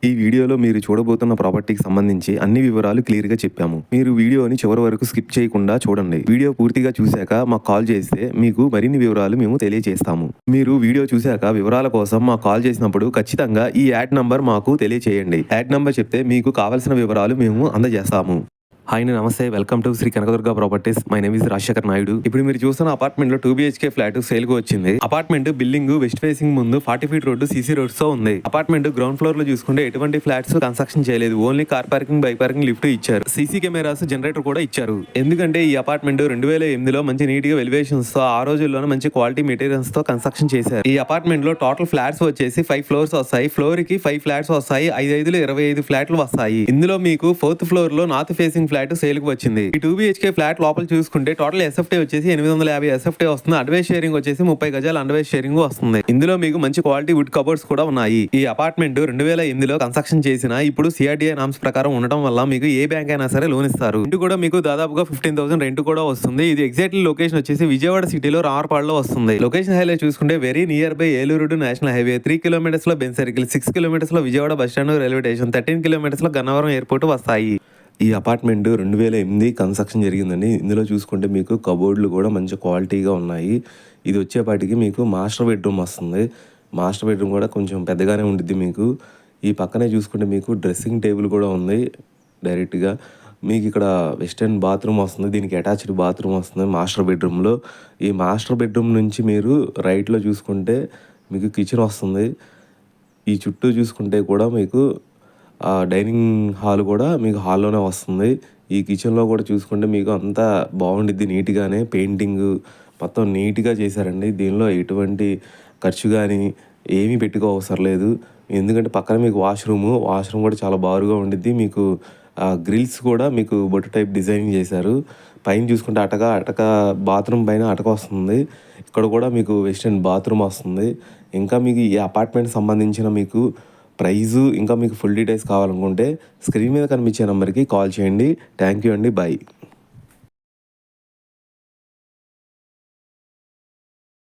ఈ వీడియోలో మీరు చూడబోతున్న ప్రాపర్టీకి సంబంధించి అన్ని వివరాలు క్లియర్ గా చెప్పాము. మీరు వీడియోని చివరి వరకు స్కిప్ చేయకుండా చూడండి. వీడియో పూర్తిగా చూశాక మాకు కాల్ చేస్తే మీకు మరిన్ని వివరాలు మేము తెలియజేస్తాము. మీరు వీడియో చూశాక వివరాల కోసం మాకు కాల్ చేసినప్పుడు ఖచ్చితంగా ఈ యాడ్ నంబర్ మాకు తెలియజేయండి. యాడ్ నంబర్ చెప్తే మీకు కావాల్సిన వివరాలు మేము అందజేస్తాము. Hi namaste, welcome to Shri Kanakadurga properties. My name is Rajasekhar Naidu. ఇప్పుడు మీరు చూస్తున్న అపార్ట్మెంట్ లో 2 BHK ఫ్లాట్ సేల్ కు వచ్చింది. అపార్ట్మెంట్ బిల్డింగ్ వెస్ట్ ఫేసింగ్ ముందు 40 ఫీట్ రోడ్డు సీసీ రోడ్స్ తో ఉంది. అపార్ట్మెంట్ గ్రౌండ్ ఫ్లోర్ లో చూసుకుంటే ఎటువంటి ఫ్లాట్స్ కన్స్ట్రక్షన్ చేయలేదు. Only car parking, bike parking, lift ఇచ్చారు. సీసీ కెమెరాస్, జనరేటర్ కూడా ఇచ్చారు. ఎందుకంటే ఈ అపార్ట్మెంట్ 2008లో మంచి నీట్ గా ఎలివేషన్స్ తో, ఆ రోజుల్లోనే మంచి క్వాలిటీ మెటీరియల్స్ తో కన్స్ట్రక్షన్ చేశారు. ఈ అపార్ట్మెంట్ లో టోటల్ ఫ్లాట్స్ వచ్చేసి 5 ఫ్లోర్స్ వస్తాయి. ఫ్లోర్ కి 5 ఫ్లాట్స్ వస్తాయి. 5 25 ఫ్లాట్లు వస్తాయి. ఇందులో మీకు 4th ఫ్లోర్ లో నార్త్ ఫేసింగ్ ఫ్లాట్ సేల్ కు వచ్చింది. ఈ 2 BHK ఫ్లాట్ లోపల చూసుకుంటే టోటల్ SFT వచ్చేసి 850 SFT వస్తుంది. అడ్వైస్ షేరింగ్ వచ్చేసి 30 గజాల అడ్వైస్ షేరింగ్ వస్తుంది. ఇందులో మీకు మంచి క్వాలిటీ వుడ్ కబోర్డ్స్ కూడా ఉన్నాయి. ఈ అపార్ట్మెంట్ 2008లో కన్స్ట్రక్షన్ చేసిన ఇప్పుడు CRDA నామ్స్ ప్రకారం ఉండడం వల్ల మీకు ఏ బ్యాంక్ అయినా సరే లోన్ ఇస్తారు. ఇంటి కూడా మీకు దాదాపుగా 15,000 రెంట్ కూడా వస్తుంది. ఇది ఎగ్జాక్ట్లీ లొకేషన్ వచ్చేసి విజయవాడ సిటీలో రామర్పాడులో వస్తుంది. లొకేషన్ హైలైట్ చూసుకుంటే very near by Eluru national highway, 3 kilometres లో బెన్ సర్కిల్, 6 కిలోమీటర్స్ లో Vijayawada bus stand railway station, 13 kilometres లో గన్నవరం ఎయిర్పోర్ట్ వస్తాయి. ఈ అపార్ట్మెంట్ 2008 కన్స్ట్రక్షన్ జరిగిందండి. ఇందులో చూసుకుంటే మీకు కబోర్డ్లు కూడా మంచి క్వాలిటీగా ఉన్నాయి. ఇది వచ్చేపాటికి మీకు మాస్టర్ బెడ్రూమ్ వస్తుంది. మాస్టర్ బెడ్రూమ్ కూడా కొంచెం పెద్దగానే ఉంటుంది. మీకు ఈ పక్కనే చూసుకుంటే మీకు డ్రెస్సింగ్ టేబుల్ కూడా ఉంది. డైరెక్ట్గా మీకు ఇక్కడ వెస్టర్న్ బాత్రూమ్ వస్తుంది. దీనికి అటాచ్డ్ బాత్రూమ్ వస్తుంది మాస్టర్ బెడ్రూమ్లో. ఈ మాస్టర్ బెడ్రూమ్ నుంచి మీరు రైట్లో చూసుకుంటే మీకు కిచెన్ వస్తుంది. ఈ చుట్టూ చూసుకుంటే కూడా మీకు డైనింగ్ హాల్ కూడా మీకు హాల్లోనే వస్తుంది. ఈ కిచెన్లో కూడా చూసుకుంటే మీకు అంతా బాగుండిద్ది. నీట్గానే పెయింటింగ్ మొత్తం నీట్గా చేశారండి. దీనిలో ఎటువంటి ఖర్చు కానీ ఏమీ పెట్టుకో అవసరం లేదు. ఎందుకంటే పక్కన మీకు వాష్రూమ్ కూడా చాలా బారుగా ఉండిద్ది. మీకు గ్రిల్స్ కూడా మీకు బొట్టు టైప్ డిజైనింగ్ చేశారు. పైన చూసుకుంటే అటక బాత్రూమ్ పైన అటక వస్తుంది. ఇక్కడ కూడా మీకు వెస్టర్న్ బాత్రూమ్ వస్తుంది. ఇంకా మీకు ఈ అపార్ట్మెంట్ సంబంధించిన మీకు ప్రైజు ఇంకా మీకు ఫుల్ డీటెయిల్స్ కావాలనుకుంటే స్క్రీన్ మీద కనిపించే నెంబర్కి కాల్ చేయండి. థ్యాంక్ యూ అండి. బాయ్.